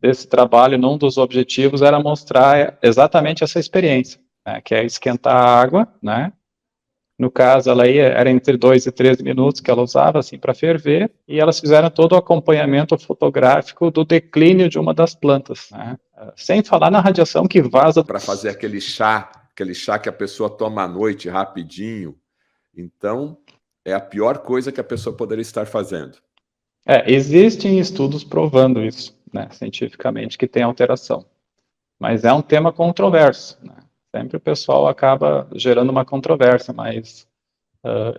desse trabalho, num dos objetivos, era mostrar exatamente essa experiência, né, que é esquentar a água, né? No caso, era entre 2 e 13 minutos que ela usava, assim, para ferver, e elas fizeram todo o acompanhamento fotográfico do declínio de uma das plantas, né? Sem falar na radiação que vaza. Para fazer aquele chá que a pessoa toma à noite rapidinho. Então, é a pior coisa que a pessoa poderia estar fazendo. Existem estudos provando isso, né, cientificamente, que tem alteração. Mas é um tema controverso, né? Sempre o pessoal acaba gerando uma controvérsia, mas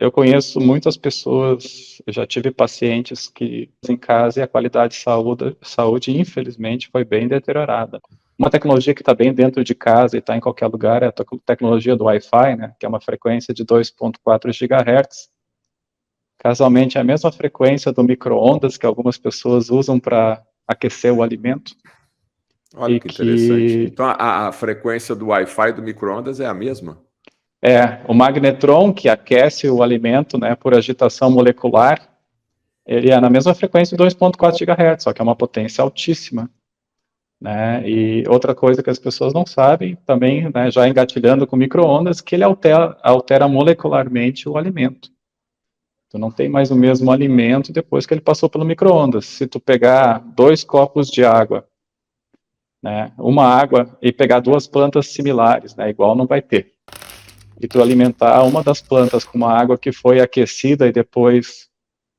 eu conheço muitas pessoas, eu já tive pacientes que em casa e a qualidade de saúde, infelizmente, foi bem deteriorada. Uma tecnologia que está bem dentro de casa e está em qualquer lugar é a tecnologia do Wi-Fi, né, que é uma frequência de 2,4 GHz. Casualmente, é a mesma frequência do micro-ondas que algumas pessoas usam para aquecer o alimento. Olha que interessante. Então, a frequência do Wi-Fi do micro-ondas é a mesma? O magnetron, que aquece o alimento, né, por agitação molecular, ele é na mesma frequência de 2,4 GHz, só que é uma potência altíssima, né? E outra coisa que as pessoas não sabem, também, né, já engatilhando com micro-ondas, que ele altera molecularmente o alimento. Tu não tem mais o mesmo alimento depois que ele passou pelo micro-ondas. Se tu pegar 2 copos de água, né, uma água, e pegar 2 plantas similares, né, igual não vai ter. E tu alimentar uma das plantas com uma água que foi aquecida e depois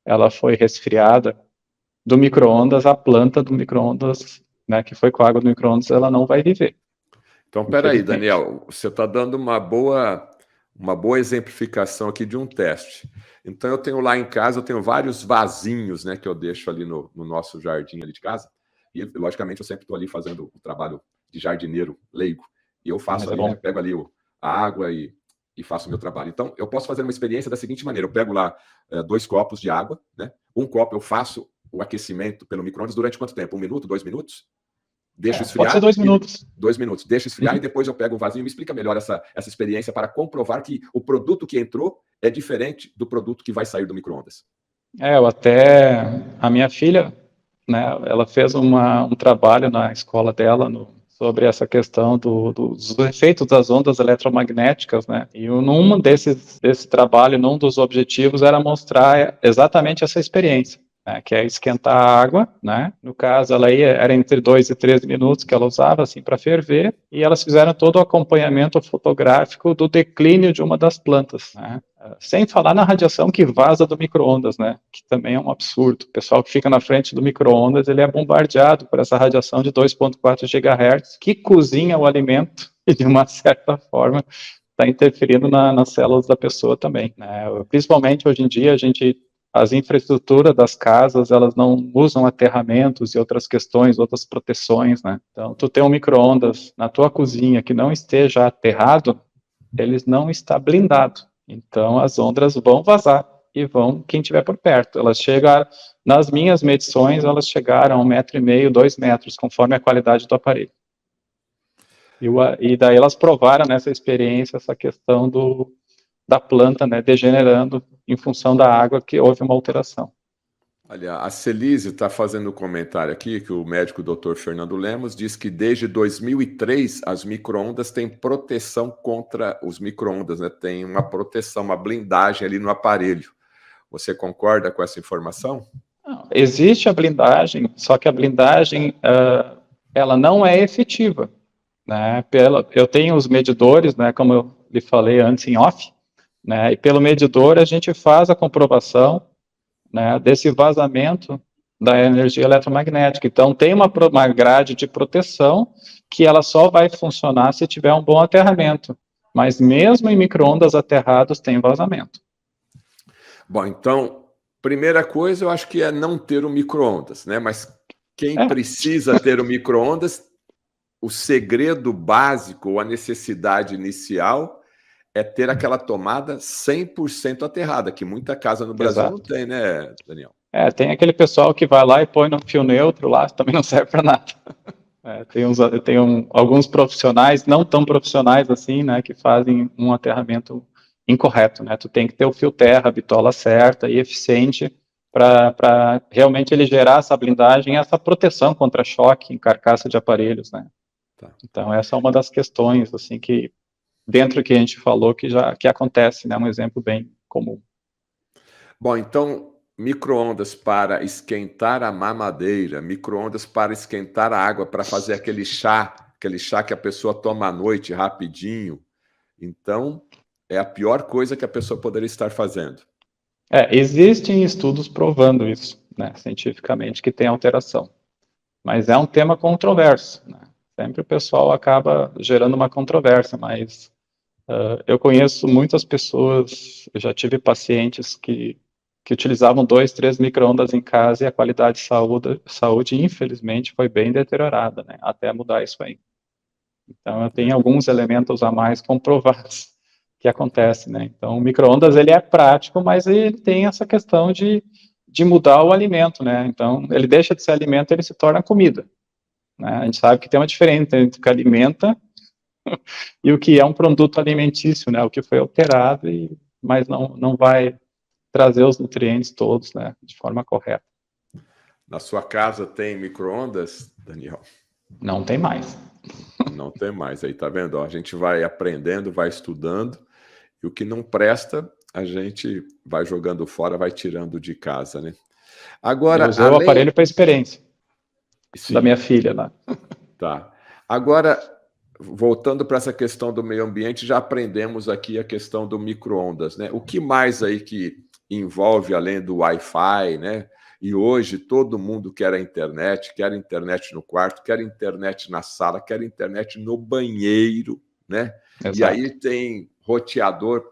ela foi resfriada, do micro-ondas, a planta do micro-ondas, né, que foi com a água do micro-ondas, ela não vai viver. Então, peraí, Daniel, você está dando uma boa exemplificação aqui de um teste. Então, eu tenho lá em casa, eu tenho vários vasinhos, né, que eu deixo ali no nosso jardim ali de casa, e, logicamente, eu sempre estou ali fazendo o trabalho de jardineiro leigo, e eu faço ali, né, pego ali a água e faço o meu trabalho. Então, eu posso fazer uma experiência da seguinte maneira, eu pego lá 2 copos de água, né, um copo eu faço o aquecimento pelo micro-ondas durante quanto tempo? 1 minuto, 2 minutos? Deixa esfriar. Pode ser 2 minutos. 2 minutos. Deixa esfriar e depois eu pego um vasinho. Me explica melhor essa experiência para comprovar que o produto que entrou é diferente do produto que vai sair do micro-ondas. A minha filha, né, ela fez um trabalho na escola dela sobre essa questão dos efeitos das ondas eletromagnéticas, né? E desse trabalho, num dos objetivos era mostrar exatamente essa experiência, né, que é esquentar a água, né? No caso, era entre 2 e 13 minutos que ela usava, assim, para ferver, e elas fizeram todo o acompanhamento fotográfico do declínio de uma das plantas, né? Sem falar na radiação que vaza do micro-ondas, né? Que também é um absurdo. O pessoal que fica na frente do micro-ondas, ele é bombardeado por essa radiação de 2,4 GHz, que cozinha o alimento e, de uma certa forma, está interferindo nas células da pessoa também, né? Principalmente hoje em dia, as infraestruturas das casas, elas não usam aterramentos e outras questões, outras proteções, né? Então, tu tem um micro-ondas na tua cozinha que não esteja aterrado, ele não está blindado. Então, as ondas vão vazar e quem estiver por perto. Elas chegam, nas minhas medições, elas chegaram a 1,5 m, 2 metros, conforme a qualidade do aparelho. E daí elas provaram nessa experiência essa questão da planta, né, degenerando em função da água, que houve uma alteração. Olha, a Celise está fazendo um comentário aqui, que o médico Dr. Fernando Lemos diz que desde 2003 as micro-ondas têm proteção contra os micro-ondas, né? Tem uma proteção, uma blindagem ali no aparelho. Você concorda com essa informação? Não, existe a blindagem, só que a blindagem ela não é efetiva, né? Eu tenho os medidores, né, como eu lhe falei antes em off, né, e pelo medidor a gente faz a comprovação, né, desse vazamento da energia eletromagnética. Então, tem uma grade de proteção que ela só vai funcionar se tiver um bom aterramento. Mas mesmo em micro-ondas aterrados, tem vazamento. Bom, então, primeira coisa, eu acho que é não ter o micro-ondas, né? Mas quem precisa ter o micro-ondas, o segredo básico, ou a necessidade inicial, é ter aquela tomada 100% aterrada, que muita casa no Brasil não tem, né, Daniel? Tem aquele pessoal que vai lá e põe no fio neutro lá, também não serve para nada. Tem alguns profissionais, não tão profissionais assim, né, que fazem um aterramento incorreto, né? Tu tem que ter o fio terra, a bitola certa e eficiente para realmente ele gerar essa blindagem, essa proteção contra choque em carcaça de aparelhos, né? Tá. Então, essa é uma das questões, assim, que dentro do que a gente falou, que acontece, né? Um exemplo bem comum. Bom, então, micro-ondas para esquentar a mamadeira, micro-ondas para esquentar a água, para fazer aquele chá que a pessoa toma à noite rapidinho. Então, é a pior coisa que a pessoa poderia estar fazendo. Existem estudos provando isso, né, cientificamente, que tem alteração. Mas é um tema controverso, né? Sempre o pessoal acaba gerando uma controvérsia, mas eu conheço muitas pessoas, eu já tive pacientes que utilizavam 2, 3 micro-ondas em casa e a qualidade de saúde, infelizmente, foi bem deteriorada, né? Até mudar isso aí. Então, eu tenho alguns elementos a mais comprovados que acontece, né? Então, o micro-ondas, ele é prático, mas ele tem essa questão de mudar o alimento, né? Então, ele deixa de ser alimento, ele se torna comida, né? A gente sabe que tem uma diferença entre o que alimenta e o que é um produto alimentício, né? O que foi alterado, mas não vai trazer os nutrientes todos, né? De forma correta. Na sua casa tem micro-ondas, Daniel? Não tem mais. Não tem mais. Aí, tá vendo? Ó, a gente vai aprendendo, vai estudando, e o que não presta, a gente vai jogando fora, vai tirando de casa, né? Eu Agora, usei o aparelho para experiência da Sim, minha filha lá. tá. Agora, voltando para essa questão do meio ambiente, já aprendemos aqui a questão do micro-ondas, né? O que mais aí que envolve além do Wi-Fi, né? E hoje todo mundo quer a internet no quarto, quer internet na sala, quer internet no banheiro, né? E aí Exato. tem roteador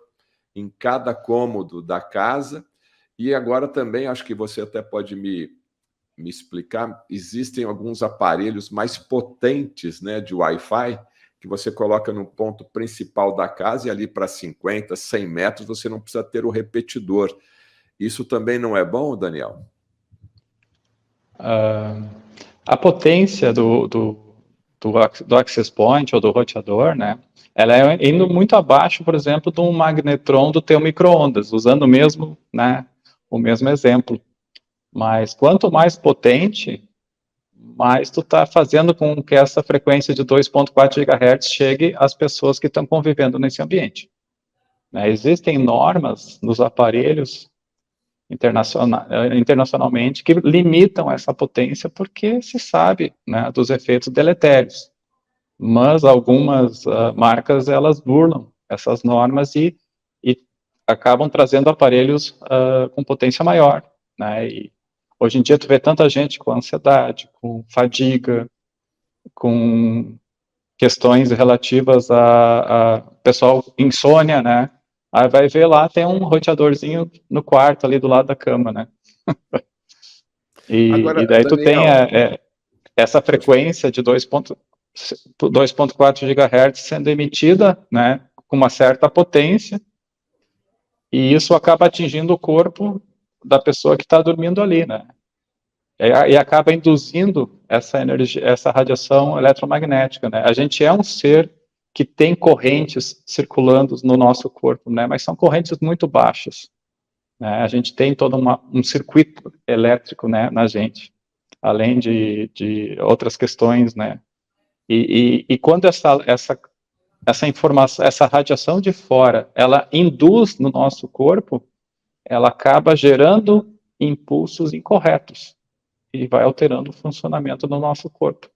em cada cômodo da casa. E agora também, acho que você até pode me explicar, existem alguns aparelhos mais potentes, né, de Wi-Fi, que você coloca no ponto principal da casa e ali para 50, 100 metros você não precisa ter o repetidor. Isso também não é bom, Daniel? A potência do access point ou do roteador, né, ela é indo muito abaixo, por exemplo, de um magnetron do teu micro-ondas, usando né, o mesmo exemplo. Mas quanto mais potente, mais tu está fazendo com que essa frequência de 2.4 GHz chegue às pessoas que estão convivendo nesse ambiente. Né? Existem normas nos aparelhos internacionalmente que limitam essa potência porque se sabe, né, dos efeitos deletérios. Mas algumas marcas, elas burlam essas normas e acabam trazendo aparelhos com potência maior, né? E hoje em dia tu vê tanta gente com ansiedade, com fadiga, com questões relativas a pessoal insônia, né? Aí vai ver lá, tem um roteadorzinho no quarto ali do lado da cama, né? E Agora, daí tu tem Daniel, essa pode falar. frequência de 2.4 GHz sendo emitida, né, com uma certa potência, e isso acaba atingindo o corpo da pessoa que está dormindo ali, né? E acaba induzindo essa energia, essa radiação eletromagnética, né? A gente é um ser que tem correntes circulando no nosso corpo, né? Mas são correntes muito baixas, né? A gente tem todo um circuito elétrico, né, na gente, além de outras questões, né? E quando essa informação, essa radiação de fora, ela induz no nosso corpo, ela acaba gerando impulsos incorretos e vai alterando o funcionamento do nosso corpo.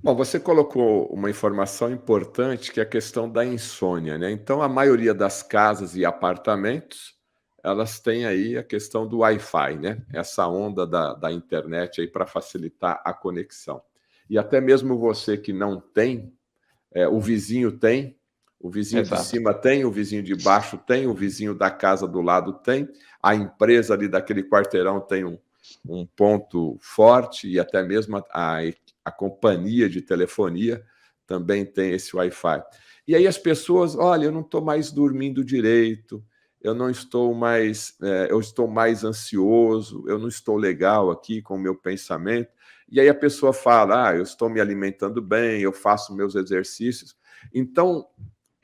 Bom, você colocou uma informação importante que é a questão da insônia, né? Então, a maioria das casas e apartamentos, elas têm aí a questão do Wi-Fi, né? Essa onda da internet aí para facilitar a conexão. E até mesmo você que não tem, o vizinho tem, o vizinho de Exato. cima tem, o vizinho de baixo tem, o vizinho da casa do lado tem, a empresa ali daquele quarteirão tem um ponto forte e até mesmo a companhia de telefonia também tem esse Wi-Fi. E aí as pessoas, olha, eu não estou mais dormindo direito, eu não estou mais, eu estou mais ansioso, eu não estou legal aqui com o meu pensamento. E aí a pessoa fala, eu estou me alimentando bem, eu faço meus exercícios. Então,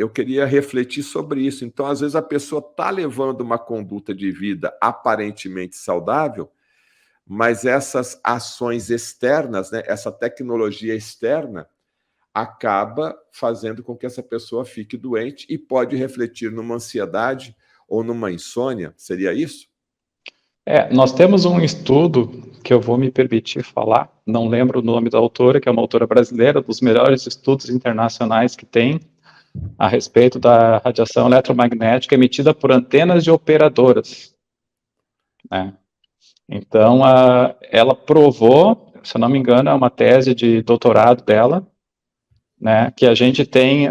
eu queria refletir sobre isso. Então, às vezes, a pessoa está levando uma conduta de vida aparentemente saudável, mas essas ações externas, né, essa tecnologia externa, acaba fazendo com que essa pessoa fique doente e pode refletir numa ansiedade ou numa insônia. Seria isso? Nós temos um estudo que eu vou me permitir falar, não lembro o nome da autora, que é uma autora brasileira, dos melhores estudos internacionais que tem a respeito da radiação eletromagnética emitida por antenas de operadoras, né? Então, ela provou, se eu não me engano, é uma tese de doutorado dela, né, que a gente tem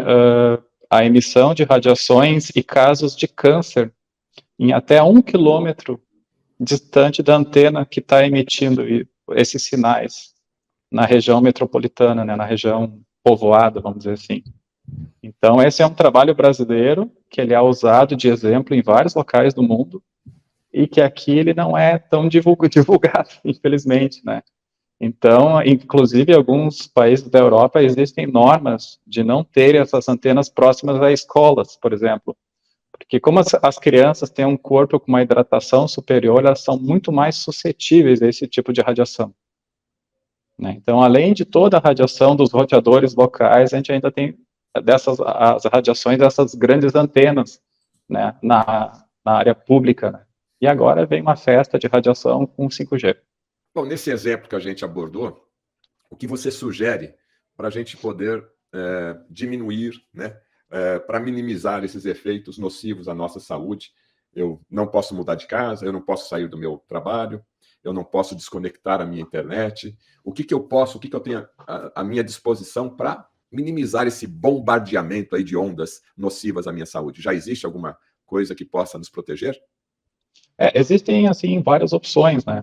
a emissão de radiações e casos de câncer em até 1 quilômetro distante da antena que está emitindo esses sinais na região metropolitana, né, na região povoada, vamos dizer assim. Então, esse é um trabalho brasileiro que ele é usado de exemplo em vários locais do mundo e que aqui ele não é tão divulgado, infelizmente, né? Então, inclusive, em alguns países da Europa existem normas de não ter essas antenas próximas a escolas, por exemplo. Porque como as crianças têm um corpo com uma hidratação superior, elas são muito mais suscetíveis a esse tipo de radiação, né? Então, além de toda a radiação dos roteadores locais, a gente ainda tem as radiações dessas grandes antenas, né, na área pública, né? E agora vem uma festa de radiação com 5G. Bom, nesse exemplo que a gente abordou, o que você sugere para a gente poder diminuir, né, para minimizar esses efeitos nocivos à nossa saúde? Eu não posso mudar de casa, eu não posso sair do meu trabalho, eu não posso desconectar a minha internet. O que eu tenho à minha disposição para minimizar esse bombardeamento aí de ondas nocivas à minha saúde? Já existe alguma coisa que possa nos proteger? Existem, assim, várias opções, né?